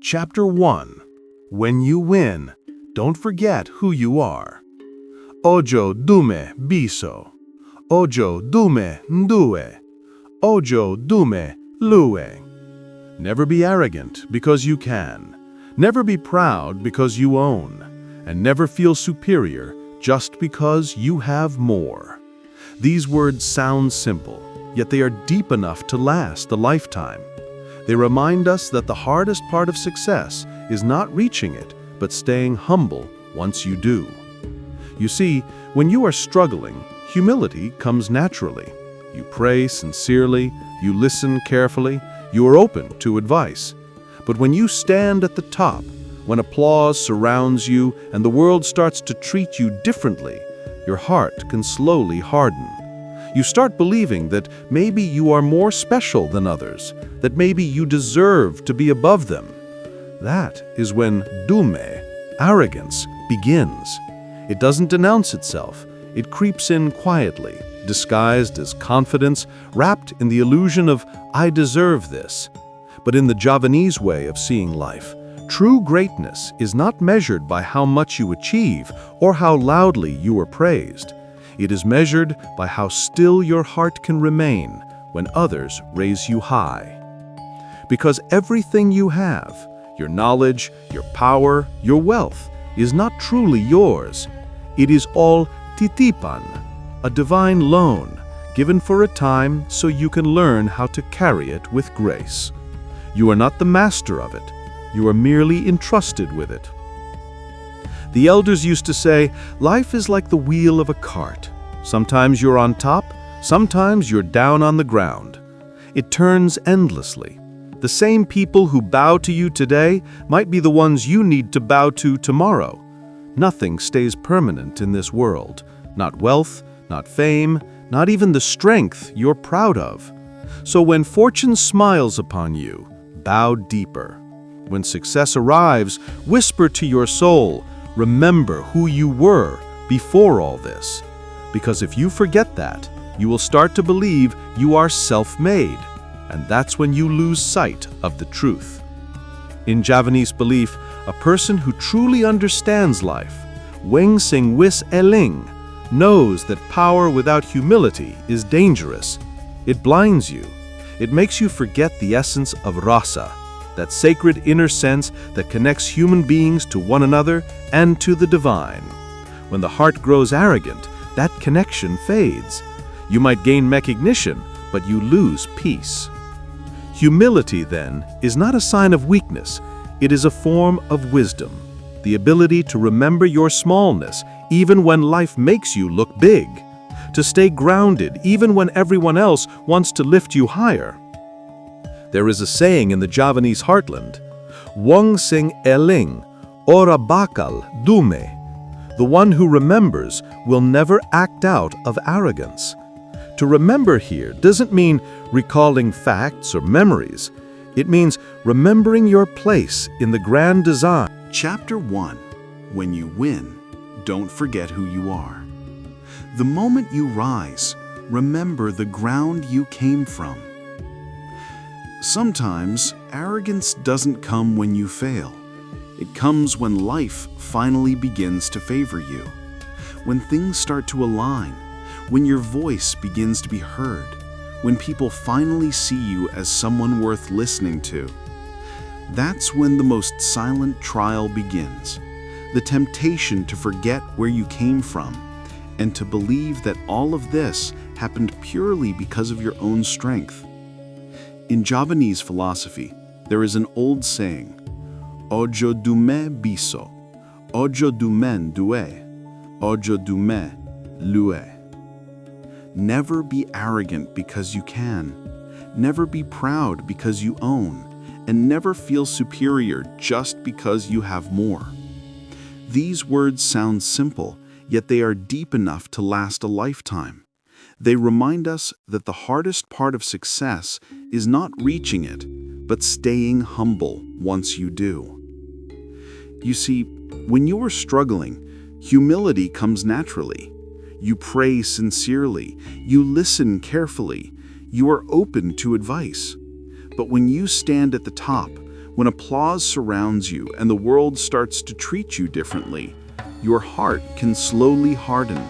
Chapter 1. When you win, don't forget who you are. Ojo Dumeh biso. Ojo Dumeh ndue. Ojo Dumeh lue. Never be arrogant because you can. Never be proud because you own. And never feel superior just because you have more. These words sound simple, yet they are deep enough to last a lifetime. They remind us that the hardest part of success is not reaching it, but staying humble once you do. You see, when you are struggling, humility comes naturally. You pray sincerely, you listen carefully, you are open to advice. But when you stand at the top, when applause surrounds you and the world starts to treat you differently, your heart can slowly harden. You start believing that maybe you are more special than others, that maybe you deserve to be above them. That is when Dumeh, arrogance, begins. It doesn't denounce itself. It creeps in quietly, disguised as confidence, wrapped in the illusion of "I deserve this." But in the Javanese way of seeing life, true greatness is not measured by how much you achieve or how loudly you are praised. It is measured by how still your heart can remain when others raise you high. Because everything you have, your knowledge, your power, your wealth, is not truly yours. It is all titipan, a divine loan, given for a time so you can learn how to carry it with grace. You are not the master of it. You are merely entrusted with it. The elders used to say, life is like the wheel of a cart. Sometimes you're on top, sometimes you're down on the ground. It turns endlessly. The same people who bow to you today might be the ones you need to bow to tomorrow. Nothing stays permanent in this world. Not wealth, not fame, not even the strength you're proud of. So when fortune smiles upon you, bow deeper. When success arrives, whisper to your soul, remember who you were before all this. Because if you forget that, you will start to believe you are self-made, and that's when you lose sight of the truth. In Javanese belief, a person who truly understands life, Weng Sing Wis Eling, knows that power without humility is dangerous. It blinds you. It makes you forget the essence of rasa, that sacred inner sense that connects human beings to one another and to the divine. When the heart grows arrogant, that connection fades. You might gain recognition, but you lose peace. Humility, then, is not a sign of weakness. It is a form of wisdom, the ability to remember your smallness even when life makes you look big, to stay grounded even when everyone else wants to lift you higher. There is a saying in the Javanese heartland, Weng Sing Eling, Ora Bakal Dumeh. The one who remembers will never act out of arrogance. To remember here doesn't mean recalling facts or memories. It means remembering your place in the grand design. Chapter 1. When you win, don't forget who you are. The moment you rise, remember the ground you came from. Sometimes, arrogance doesn't come when you fail. It comes when life finally begins to favor you, when things start to align, when your voice begins to be heard, when people finally see you as someone worth listening to. That's when the most silent trial begins, the temptation to forget where you came from and to believe that all of this happened purely because of your own strength. In Javanese philosophy, there is an old saying, Ojo Dumeh biso, Ojo Dumeh ndue, Ojo Dumeh lue. Never be arrogant because you can. Never be proud because you own. And never feel superior just because you have more. These words sound simple, yet they are deep enough to last a lifetime. They remind us that the hardest part of success is not reaching it, but staying humble once you do. You see, when you are struggling, humility comes naturally. You pray sincerely, you listen carefully, you are open to advice. But when you stand at the top, When applause surrounds you and the world starts to treat you differently, your heart can slowly harden.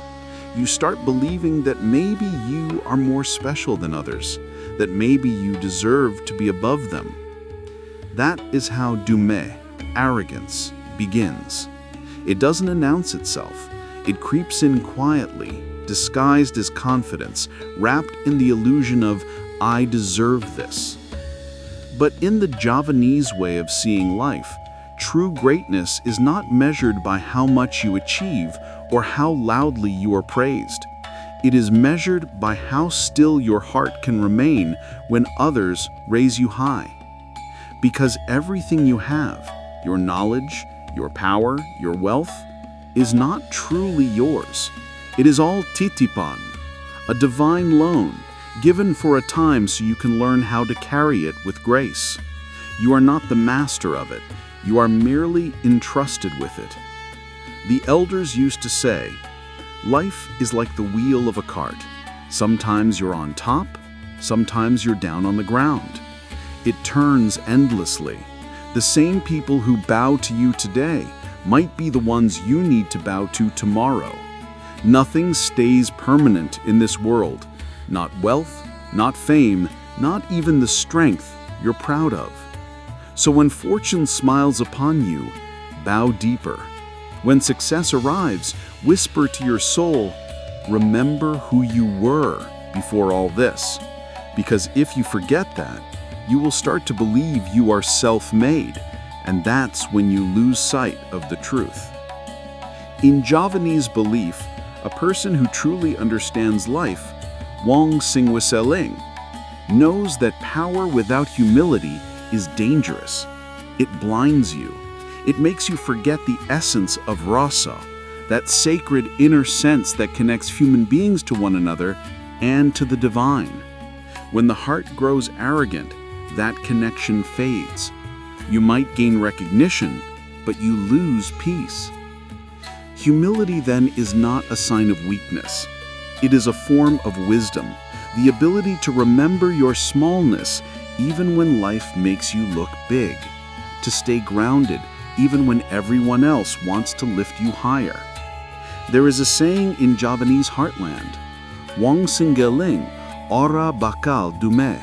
You start believing that maybe you are more special than others, that maybe you deserve to be above them. That is how Dumeh, arrogance, begins. It doesn't announce itself. It creeps in quietly, disguised as confidence, wrapped in the illusion of, "I deserve this." But in the Javanese way of seeing life, true greatness is not measured by how much you achieve or how loudly you are praised. It is measured by how still your heart can remain when others raise you high. Because everything you have, your knowledge, your power, your wealth, is not truly yours. It is all titipan, a divine loan, given for a time so you can learn how to carry it with grace. You are not the master of it. You are merely entrusted with it. The elders used to say, life is like the wheel of a cart. Sometimes you're on top, sometimes you're down on the ground. It turns endlessly. The same people who bow to you today might be the ones you need to bow to tomorrow. Nothing stays permanent in this world. Not wealth, not fame, not even the strength you're proud of. So when fortune smiles upon you, bow deeper. When success arrives, whisper to your soul, remember who you were before all this. Because if you forget that, you will start to believe you are self-made, and that's when you lose sight of the truth. In Javanese belief, a person who truly understands life, Wong Singwaseling, knows that power without humility is dangerous. It blinds you. It makes you forget the essence of rasa, that sacred inner sense that connects human beings to one another and to the divine. When the heart grows arrogant, that connection fades. You might gain recognition, but you lose peace. Humility then is not a sign of weakness. It is a form of wisdom, the ability to remember your smallness even when life makes you look big, to stay grounded even when everyone else wants to lift you higher. There is a saying in Javanese heartland, Wong Singeling, Ora Bakal Dumeh.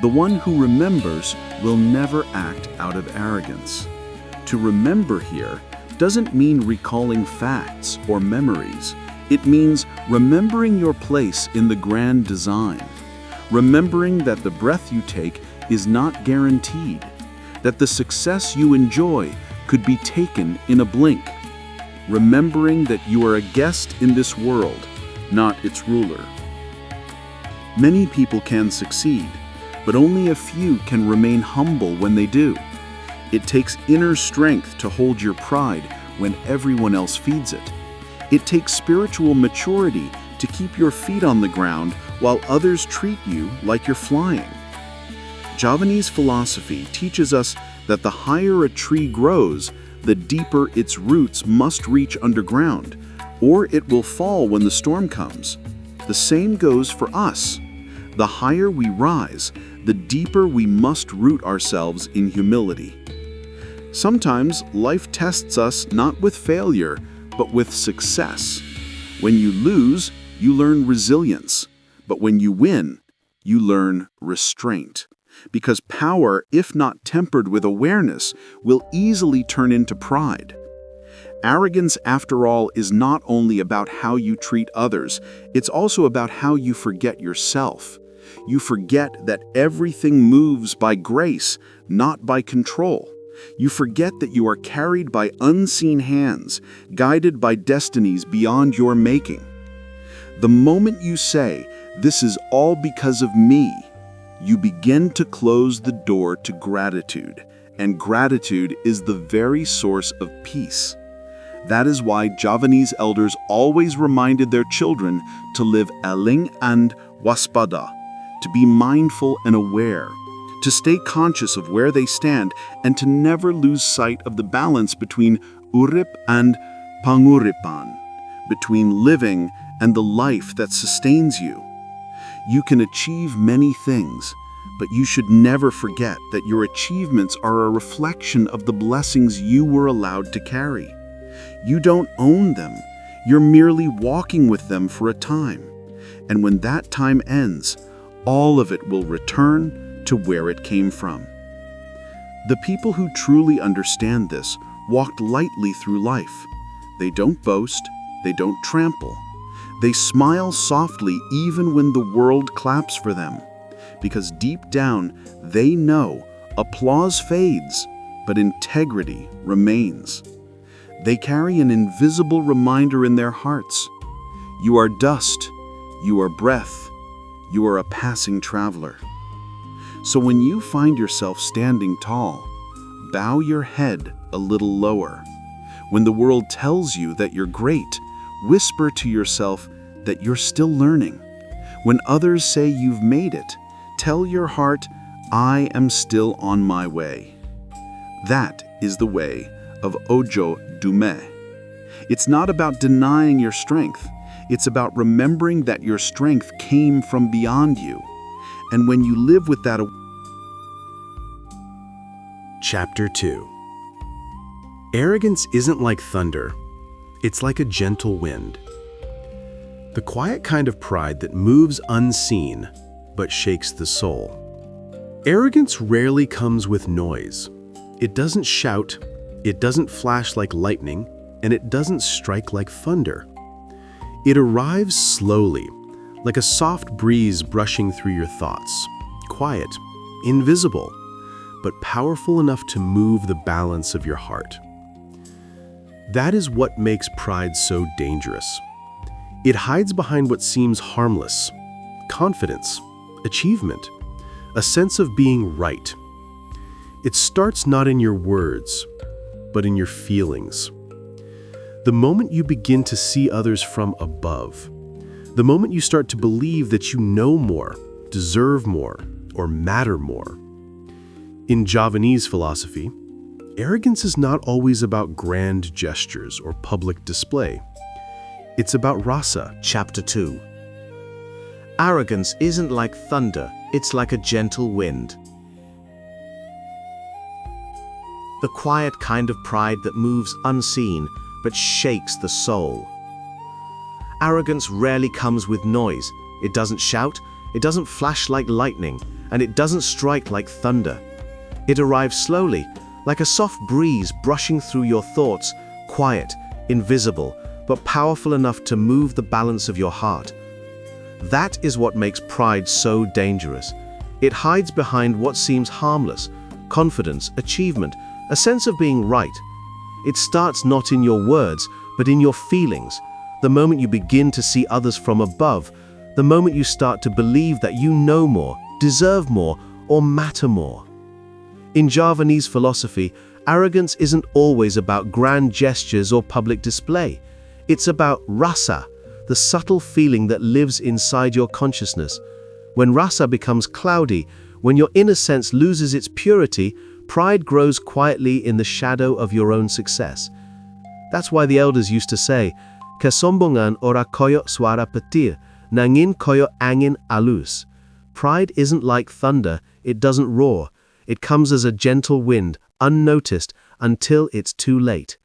The one who remembers will never act out of arrogance. To remember here doesn't mean recalling facts or memories. It means remembering your place in the grand design. Remembering that the breath you take is not guaranteed. That the success you enjoy could be taken in a blink. Remembering that you are a guest in this world, not its ruler. Many people can succeed, but only a few can remain humble when they do. It takes inner strength to hold your pride when everyone else feeds it. It takes spiritual maturity to keep your feet on the ground while others treat you like you're flying. Javanese philosophy teaches us that the higher a tree grows, the deeper its roots must reach underground, or it will fall when the storm comes. The same goes for us. The higher we rise, the deeper we must root ourselves in humility. Sometimes life tests us not with failure, but with success. When you lose, you learn resilience. But when you win, you learn restraint. Because power, if not tempered with awareness, will easily turn into pride. Arrogance, after all, is not only about how you treat others, it's also about how you forget yourself. You forget that everything moves by grace, not by control. You forget that you are carried by unseen hands, guided by destinies beyond your making. The moment you say, "This is all because of me," you begin to close the door to gratitude, and gratitude is the very source of peace. That is why Javanese elders always reminded their children to live aling and waspada, to be mindful and aware, to stay conscious of where they stand, and to never lose sight of the balance between Urip and panguripan, between living and the life that sustains you. You can achieve many things, but you should never forget that your achievements are a reflection of the blessings you were allowed to carry. You don't own them. You're merely walking with them for a time. And when that time ends, all of it will return to where it came from. The people who truly understand this walked lightly through life. They don't boast, they don't trample. They smile softly even when the world claps for them, because deep down they know applause fades, but integrity remains. They carry an invisible reminder in their hearts. You are dust, you are breath, you are a passing traveler. So when you find yourself standing tall, bow your head a little lower. When the world tells you that you're great, whisper to yourself that you're still learning. When others say you've made it, tell your heart, I am still on my way. That is the way of Ojo Dumeh. It's not about denying your strength. It's about remembering that your strength came from beyond you. And when you live with that... Chapter 2. Arrogance isn't like thunder. It's like a gentle wind. The quiet kind of pride that moves unseen, but shakes the soul. Arrogance rarely comes with noise. It doesn't shout, it doesn't flash like lightning, and it doesn't strike like thunder. It arrives slowly, like a soft breeze brushing through your thoughts, quiet, invisible, but powerful enough to move the balance of your heart. That is what makes pride so dangerous. It hides behind what seems harmless: confidence, achievement, a sense of being right. It starts not in your words, but in your feelings. The moment you begin to see others from above, the moment you start to believe that you know more, deserve more, or matter more. In Javanese philosophy, arrogance is not always about grand gestures or public display. It's about rasa. Chapter 2. Arrogance isn't like thunder, it's like a gentle wind. The quiet kind of pride that moves unseen but shakes the soul. Arrogance rarely comes with noise. It doesn't shout, it doesn't flash like lightning, and it doesn't strike like thunder. It arrives slowly, like a soft breeze brushing through your thoughts, quiet, invisible, but powerful enough to move the balance of your heart. That is what makes pride so dangerous. It hides behind what seems harmless: confidence, achievement, a sense of being right. It starts not in your words, but in your feelings. The moment you begin to see others from above, the moment you start to believe that you know more, deserve more, or matter more. In Javanese philosophy, arrogance isn't always about grand gestures or public display. It's about rasa, the subtle feeling that lives inside your consciousness. When rasa becomes cloudy, when your inner sense loses its purity, pride grows quietly in the shadow of your own success. That's why the elders used to say, "Kesombongan ora koyo suara petir, nangin koyo angin alus." Pride isn't like thunder, it doesn't roar. It comes as a gentle wind, unnoticed, until it's too late.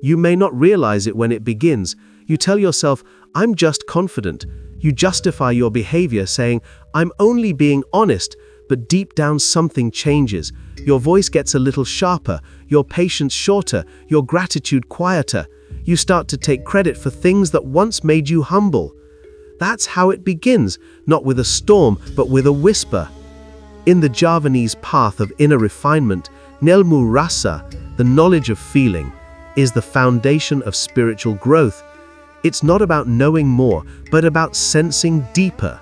You may not realize it when it begins. You tell yourself, I'm just confident. You justify your behavior saying, I'm only being honest, but deep down something changes. Your voice gets a little sharper, your patience shorter, your gratitude quieter. You start to take credit for things that once made you humble. That's how it begins, not with a storm, but with a whisper. In the Javanese path of inner refinement, Ngelmu rasa, the knowledge of feeling, is the foundation of spiritual growth. It's not about knowing more, but about sensing deeper.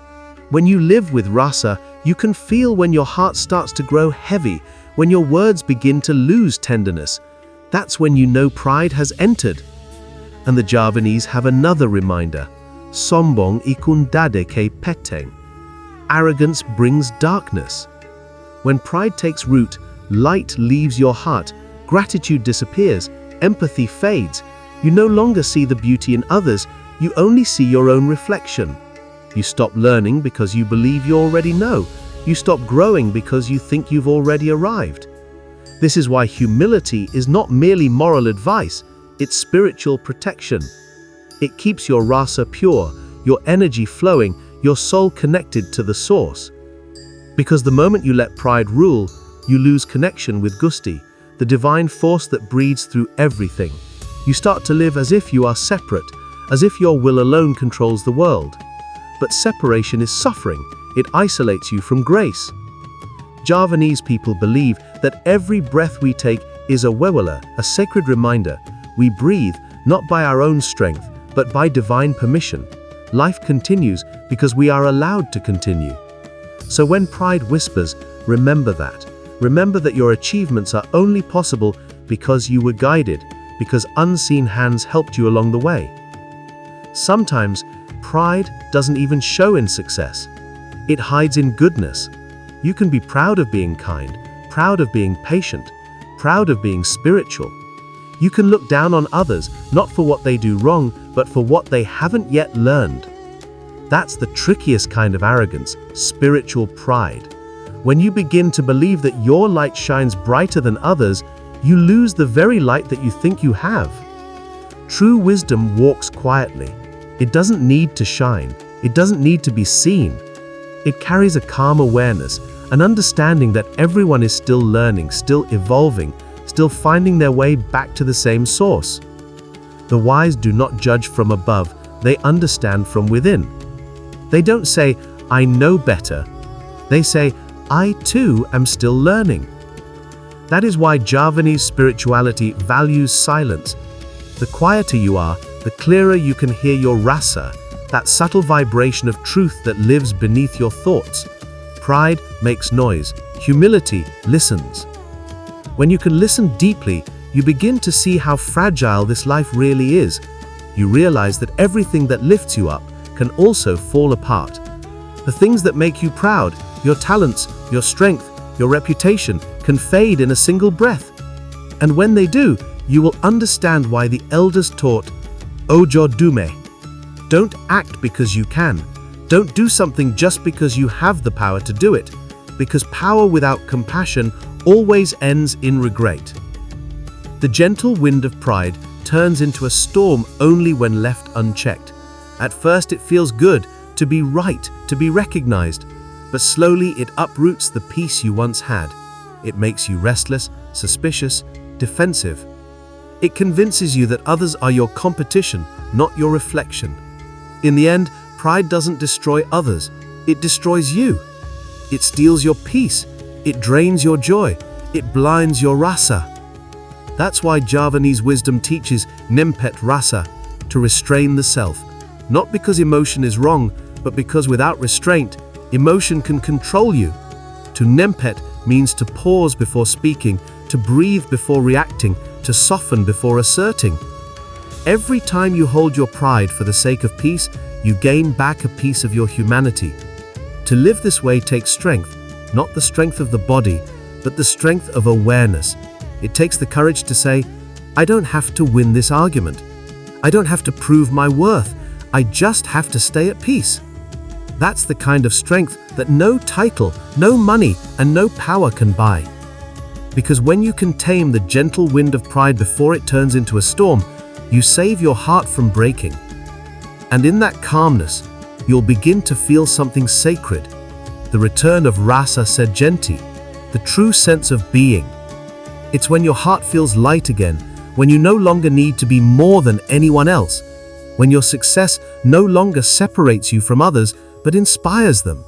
When you live with rasa, you can feel when your heart starts to grow heavy, when your words begin to lose tenderness. That's when you know pride has entered. And the Javanese have another reminder: sombong ikun dade ke peteng. Arrogance brings darkness. When pride takes root, light leaves your heart, gratitude disappears, empathy fades. You no longer see the beauty in others, you only see your own reflection. You stop learning because you believe you already know. You stop growing because you think you've already arrived. This is why humility is not merely moral advice, it's spiritual protection. It keeps your rasa pure, your energy flowing, your soul connected to the source. Because the moment you let pride rule, you lose connection with Gusti, the divine force that breathes through everything. You start to live as if you are separate, as if your will alone controls the world. But separation is suffering. It isolates you from grace. Javanese people believe that every breath we take is a wewala, a sacred reminder. We breathe, not by our own strength, but by divine permission. Life continues because we are allowed to continue. So when pride whispers, remember that. Remember that your achievements are only possible because you were guided, because unseen hands helped you along the way. Sometimes, pride doesn't even show in success. It hides in goodness. You can be proud of being kind, proud of being patient, proud of being spiritual. You can look down on others, not for what they do wrong, but for what they haven't yet learned. That's the trickiest kind of arrogance, spiritual pride. When you begin to believe that your light shines brighter than others, you lose the very light that you think you have. True wisdom walks quietly. It doesn't need to shine. It doesn't need to be seen. It carries a calm awareness, an understanding that everyone is still learning, still evolving, still finding their way back to the same source. The wise do not judge from above, they understand from within. They don't say, I know better. They say, I too am still learning. That is why Javanese spirituality values silence. The quieter you are, the clearer you can hear your rasa, that subtle vibration of truth that lives beneath your thoughts. Pride makes noise, humility listens. When you can listen deeply, you begin to see how fragile this life really is. You realize that everything that lifts you up can also fall apart. The things that make you proud, your talents, your strength, your reputation, can fade in a single breath. And when they do, you will understand why the elders taught, Ojo Dumeh. Don't act because you can. Don't do something just because you have the power to do it, because power without compassion always ends in regret. The gentle wind of pride turns into a storm only when left unchecked. At first it feels good, to be right, to be recognized, but slowly it uproots the peace you once had. It makes you restless, suspicious, defensive. It convinces you that others are your competition, not your reflection. In the end, pride doesn't destroy others, it destroys you. It steals your peace, it drains your joy, it blinds your rasa. That's why Javanese wisdom teaches nempet rasa, to restrain the self. Not because emotion is wrong, but because without restraint, emotion can control you. To nempet means to pause before speaking, to breathe before reacting, to soften before asserting. Every time you hold your pride for the sake of peace, you gain back a piece of your humanity. To live this way takes strength, not the strength of the body, but the strength of awareness. It takes the courage to say, I don't have to win this argument. I don't have to prove my worth. I just have to stay at peace. That's the kind of strength that no title, no money, and no power can buy. Because when you can tame the gentle wind of pride before it turns into a storm, you save your heart from breaking. And in that calmness, you'll begin to feel something sacred, the return of rasa sergenti, the true sense of being. It's when your heart feels light again, when you no longer need to be more than anyone else, when your success no longer separates you from others, but inspires them.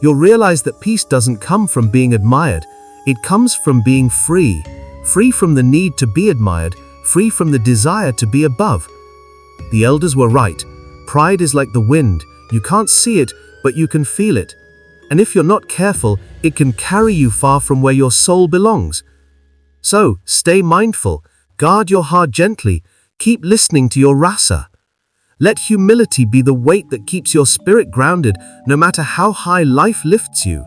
You'll realize that peace doesn't come from being admired, it comes from being free, free from the need to be admired, free from the desire to be above. The elders were right. Pride is like the wind. You can't see it, but you can feel it. And if you're not careful, it can carry you far from where your soul belongs. So, stay mindful, guard your heart gently, keep listening to your rasa. Let humility be the weight that keeps your spirit grounded, no matter how high life lifts you.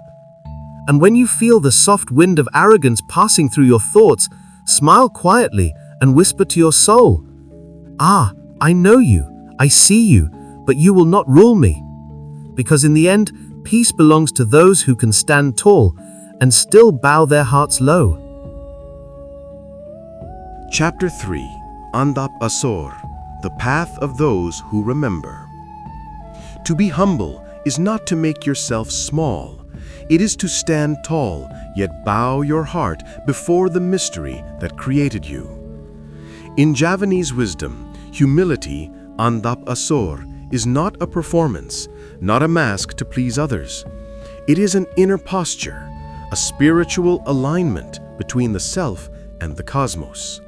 And when you feel the soft wind of arrogance passing through your thoughts, smile quietly and whisper to your soul, I know you, I see you, but you will not rule me. Because in the end, Peace belongs to those who can stand tall and still bow their hearts low. Chapter 3, Andhap Asor, the path of those who remember. To be humble is not to make yourself small. It is to stand tall, yet bow your heart before the mystery that created you. In Javanese wisdom, humility, Andhap Asor, is not a performance, not a mask to please others. It is an inner posture, a spiritual alignment between the self and the cosmos.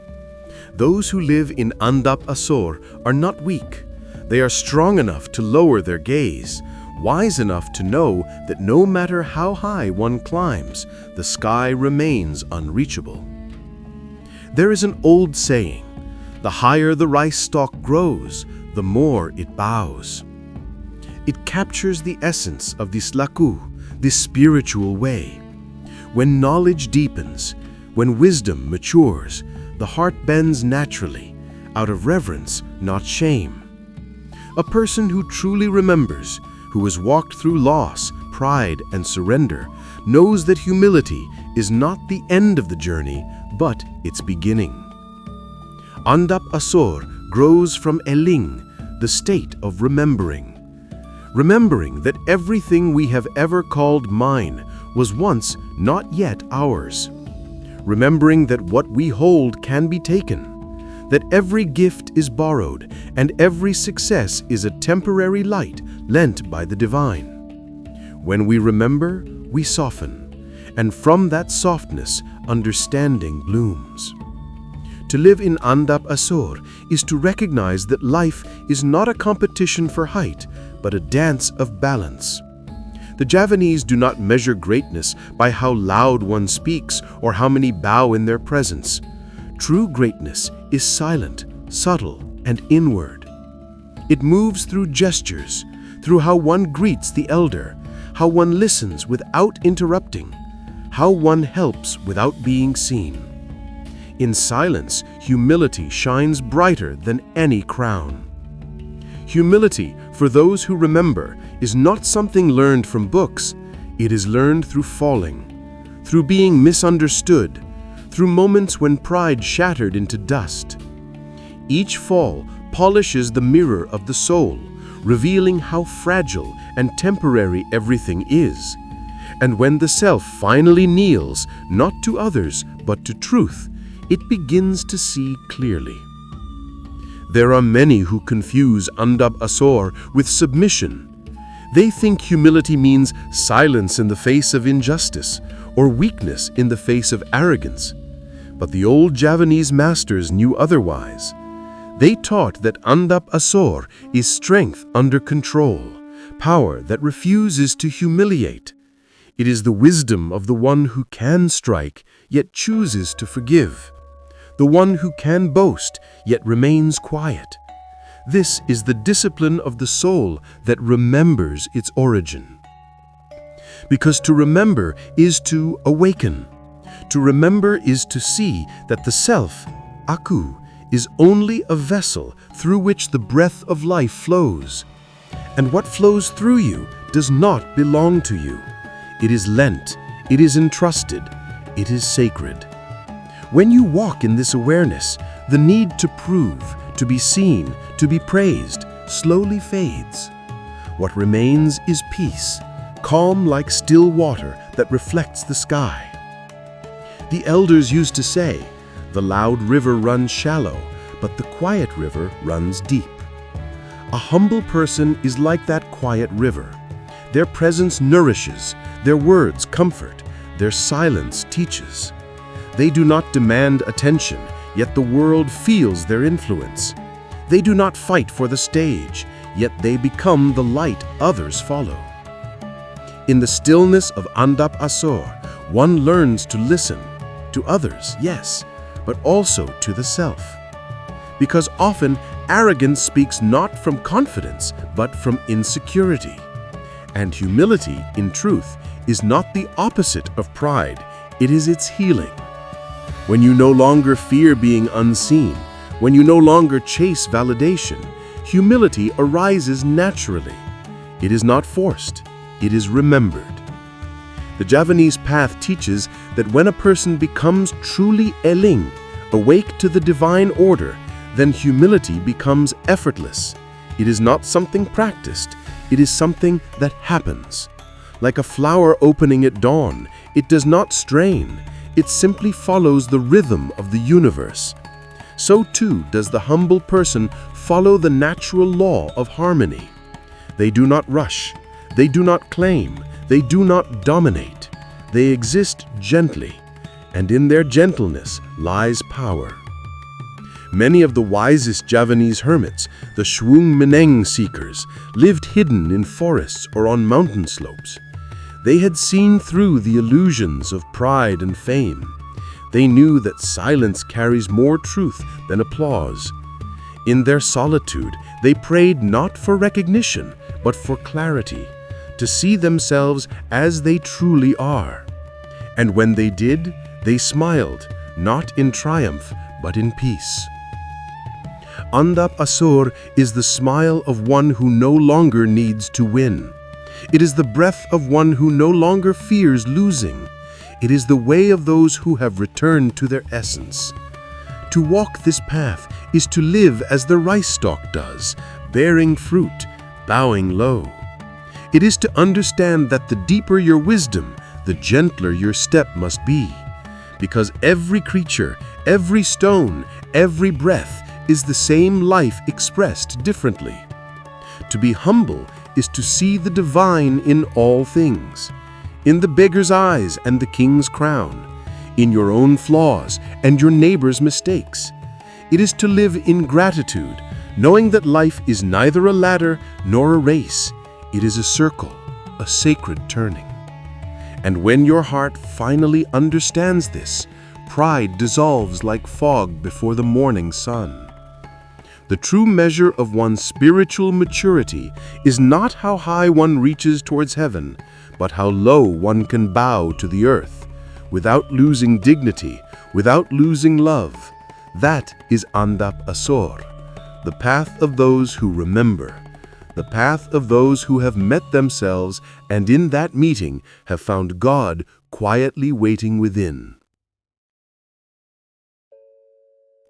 Those who live in Andhap Asor are not weak. They are strong enough to lower their gaze, wise enough to know that no matter how high one climbs, the sky remains unreachable. There is an old saying, "The higher the rice stalk grows, the more it bows." It captures the essence of this laku, this spiritual way. When knowledge deepens, when wisdom matures, the heart bends naturally, out of reverence, not shame. A person who truly remembers, who has walked through loss, pride, and surrender, knows that humility is not the end of the journey, but its beginning. Andhap Asor grows from eling, the state of remembering. Remembering that everything we have ever called mine was once not yet ours. Remembering that what we hold can be taken, that every gift is borrowed and every success is a temporary light lent by the divine. When we remember, we soften, and from that softness, understanding blooms. To live in Andhap Asor is to recognize that life is not a competition for height, but a dance of balance. The Javanese do not measure greatness by how loud one speaks or how many bow in their presence. True greatness is silent, subtle, and inward. It moves through gestures, through how one greets the elder, how one listens without interrupting, how one helps without being seen. In silence, humility shines brighter than any crown. Humility, for those who remember, is not something learned from books. It is learned through falling, through being misunderstood, through moments when pride shattered into dust. Each fall polishes the mirror of the soul, revealing how fragile and temporary everything is. And when the self finally kneels, not to others, but to truth, it begins to see clearly. There are many who confuse Andhap Asor with submission. They think humility means silence in the face of injustice or weakness in the face of arrogance. But the old Javanese masters knew otherwise. They taught that Andhap Asor is strength under control, power that refuses to humiliate. It is the wisdom of the one who can strike, yet chooses to forgive. The one who can boast, yet remains quiet. This is the discipline of the soul that remembers its origin. Because to remember is to awaken. To remember is to see that the self, aku, is only a vessel through which the breath of life flows. And what flows through you does not belong to you. It is lent, it is entrusted, it is sacred. When you walk in this awareness, the need to prove, to be seen, to be praised, slowly fades. What remains is peace, calm like still water that reflects the sky. The elders used to say, "The loud river runs shallow, but the quiet river runs deep." A humble person is like that quiet river. Their presence nourishes, their words comfort, their silence teaches. They do not demand attention, yet the world feels their influence. They do not fight for the stage, yet they become the light others follow. In the stillness of Andhap Asor, one learns to listen, to others, yes, but also to the self. Because often, arrogance speaks not from confidence, but from insecurity. And humility, in truth, is not the opposite of pride, it is its healing. When you no longer fear being unseen, when you no longer chase validation, humility arises naturally. It is not forced, it is remembered. The Javanese path teaches that when a person becomes truly eling, awake to the divine order, then humility becomes effortless. It is not something practiced, it is something that happens. Like a flower opening at dawn, it does not strain, it simply follows the rhythm of the universe. So too does the humble person follow the natural law of harmony. They do not rush, they do not claim, they do not dominate. They exist gently, and in their gentleness lies power. Many of the wisest Javanese hermits, the Shwung Meneng seekers, lived hidden in forests or on mountain slopes. They had seen through the illusions of pride and fame. They knew that silence carries more truth than applause. In their solitude, they prayed not for recognition, but for clarity, to see themselves as they truly are. And when they did, they smiled, not in triumph, but in peace. Andhap Asor is the smile of one who no longer needs to win. It is the breath of one who no longer fears losing. It is the way of those who have returned to their essence. To walk this path is to live as the rice stalk does, bearing fruit, bowing low. It is to understand that the deeper your wisdom, the gentler your step must be. Because every creature, every stone, every breath is the same life expressed differently. To be humble is to see the divine in all things, in the beggar's eyes and the king's crown, in your own flaws and your neighbor's mistakes. It is to live in gratitude, knowing that life is neither a ladder nor a race. It is a circle, a sacred turning. And when your heart finally understands this, pride dissolves like fog before the morning sun. The true measure of one's spiritual maturity is not how high one reaches towards heaven, but how low one can bow to the earth, without losing dignity, without losing love. That is Andhap Asor, the path of those who remember, the path of those who have met themselves and in that meeting have found God quietly waiting within.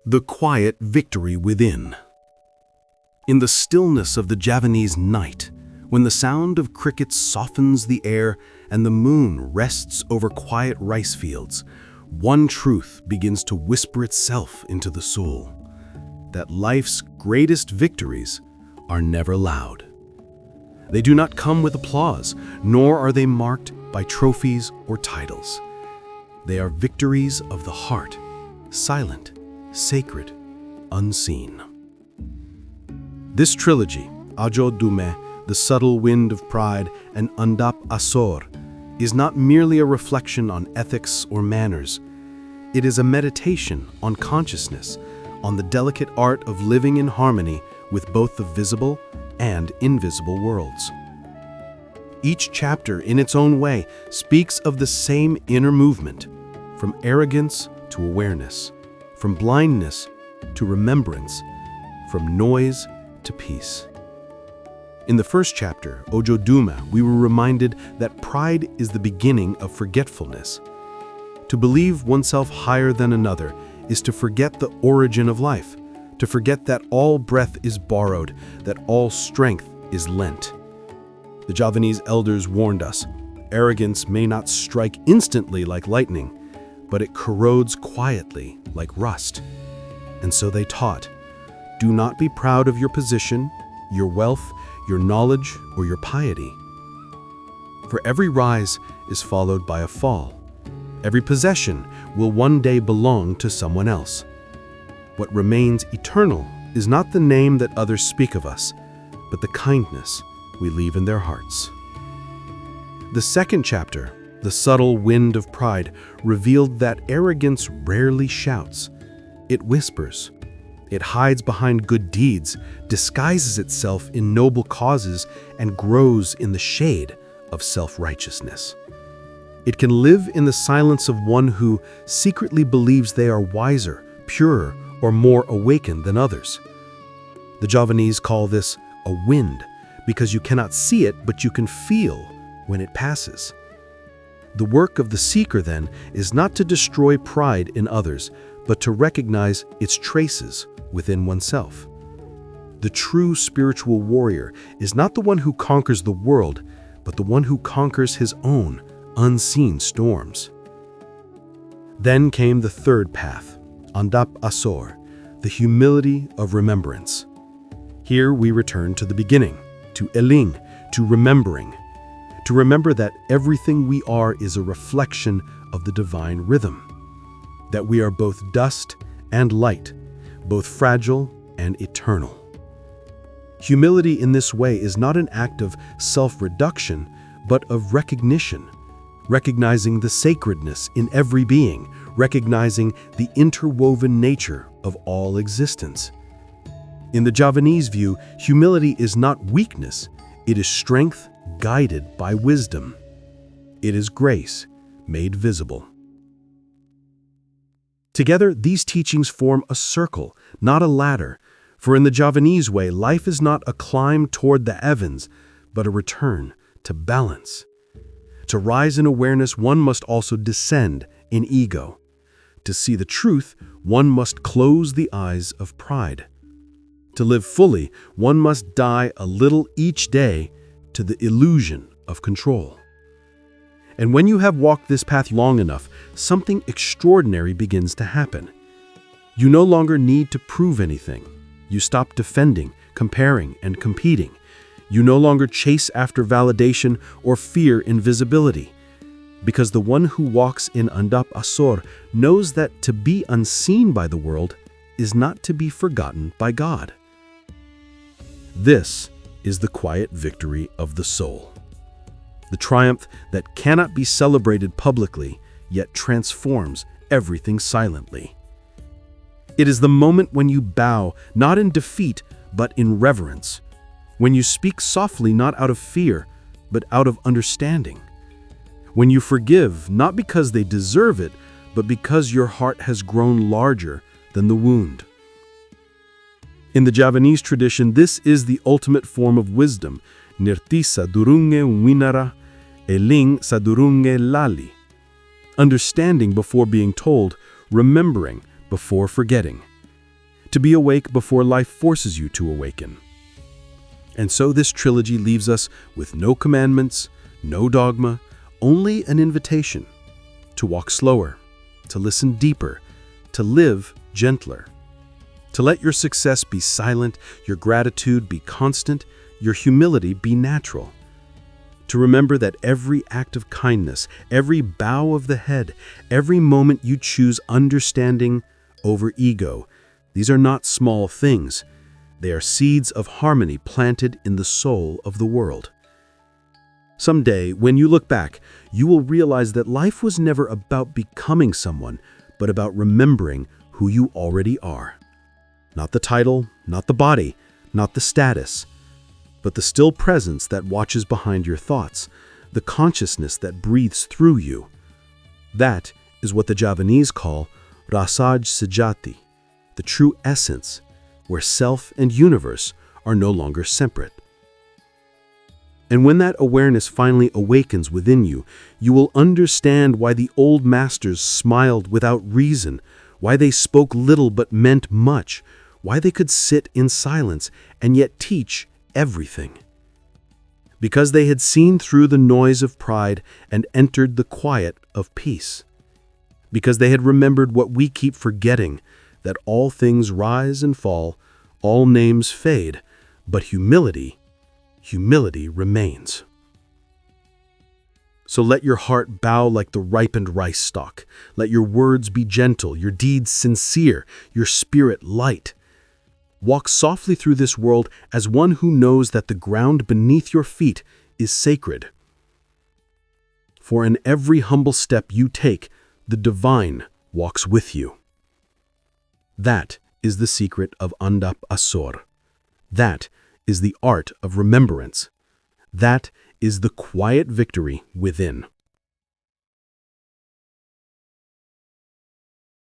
The quiet victory within. In the stillness of the Javanese night, when the sound of crickets softens the air and the moon rests over quiet rice fields, one truth begins to whisper itself into the soul: that life's greatest victories are never loud. They do not come with applause, nor are they marked by trophies or titles. They are victories of the heart, silent, sacred, unseen. This trilogy, Ojo Dumeh, The Subtle Wind of Pride, and Andhap Asor, is not merely a reflection on ethics or manners. It is a meditation on consciousness, on the delicate art of living in harmony with both the visible and invisible worlds. Each chapter, in its own way, speaks of the same inner movement, from arrogance to awareness, from blindness to remembrance, from noise to peace. In the first chapter, Ojo Dumeh, we were reminded that pride is the beginning of forgetfulness. To believe oneself higher than another is to forget the origin of life, to forget that all breath is borrowed, that all strength is lent. The Javanese elders warned us, arrogance may not strike instantly like lightning, but it corrodes quietly like rust. And so they taught, do not be proud of your position, your wealth, your knowledge, or your piety. For every rise is followed by a fall. Every possession will one day belong to someone else. What remains eternal is not the name that others speak of us, but the kindness we leave in their hearts. The second chapter, The Subtle Wind of Pride, revealed that arrogance rarely shouts. It whispers. It hides behind good deeds, disguises itself in noble causes, and grows in the shade of self-righteousness. It can live in the silence of one who secretly believes they are wiser, purer, or more awakened than others. The Javanese call this a wind, because you cannot see it, but you can feel when it passes. The work of the seeker, then, is not to destroy pride in others, but to recognize its traces within oneself. The true spiritual warrior is not the one who conquers the world, but the one who conquers his own unseen storms. Then came the third path, Andhap Asor, the humility of remembrance. Here we return to the beginning, to eling, to remembering. To remember that everything we are is a reflection of the divine rhythm, that we are both dust and light, both fragile and eternal. Humility in this way is not an act of self-reduction, but of recognition, recognizing the sacredness in every being, recognizing the interwoven nature of all existence. In the Javanese view, humility is not weakness, it is strength guided by wisdom. It is grace made visible. Together, these teachings form a circle, not a ladder, for in the Javanese way, life is not a climb toward the heavens, but a return to balance. To rise in awareness, one must also descend in ego. To see the truth, one must close the eyes of pride. To live fully, one must die a little each day to the illusion of control. And when you have walked this path long enough, something extraordinary begins to happen. You no longer need to prove anything. You stop defending, comparing, and competing. You no longer chase after validation or fear invisibility. Because the one who walks in Andhap Asor knows that to be unseen by the world is not to be forgotten by God. This is the quiet victory of the soul. The triumph that cannot be celebrated publicly, yet transforms everything silently. It is the moment when you bow, not in defeat, but in reverence. When you speak softly, not out of fear, but out of understanding. When you forgive, not because they deserve it, but because your heart has grown larger than the wound. In the Javanese tradition, this is the ultimate form of wisdom. Nirti sadurunge winara, eling sadurunge lali. Understanding before being told, remembering before forgetting. To be awake before life forces you to awaken. And so this trilogy leaves us with no commandments, no dogma, only an invitation to walk slower, to listen deeper, to live gentler. To let your success be silent, your gratitude be constant, your humility be natural. To remember that every act of kindness, every bow of the head, every moment you choose understanding over ego, these are not small things. They are seeds of harmony planted in the soul of the world. Someday, when you look back, you will realize that life was never about becoming someone, but about remembering who you already are. Not the title, not the body, not the status, but the still presence that watches behind your thoughts, the consciousness that breathes through you. That is what the Javanese call rasaj sejati, the true essence, where self and universe are no longer separate. And when that awareness finally awakens within you, you will understand why the old masters smiled without reason, why they spoke little but meant much, why they could sit in silence and yet teach everything. Because they had seen through the noise of pride and entered the quiet of peace. Because they had remembered what we keep forgetting, that all things rise and fall, all names fade, but humility remains. So let your heart bow like the ripened rice stalk. Let your words be gentle, your deeds sincere, your spirit light. Walk softly through this world as one who knows that the ground beneath your feet is sacred. For in every humble step you take, the divine walks with you. That is the secret of Andhap Asor. That is the art of remembrance. That is the quiet victory within.